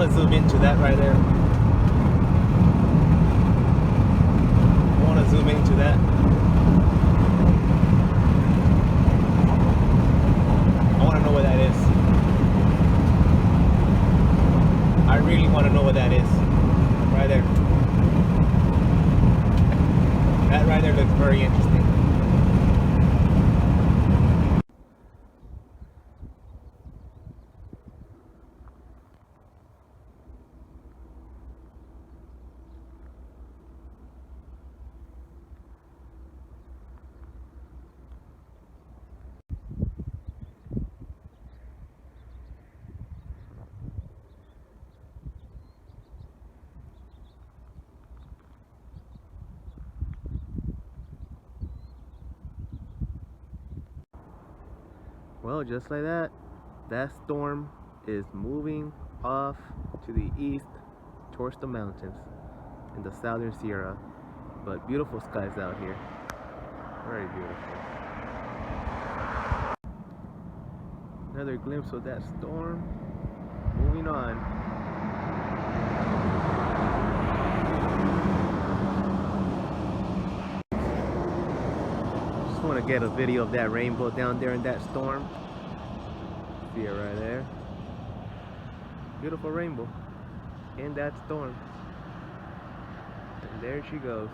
want to zoom into that right there. I want to zoom into that. I want to know what that is. I really want to know what that is. Right there. That right there looks very interesting. Well, just like that, that storm is moving off to the east towards the mountains in the southern Sierra. But beautiful skies out here. Very beautiful. Another glimpse of that storm. Moving on. Just want to get a video of that rainbow down there in that storm. See it right there. Beautiful rainbow in that storm. And there she goes.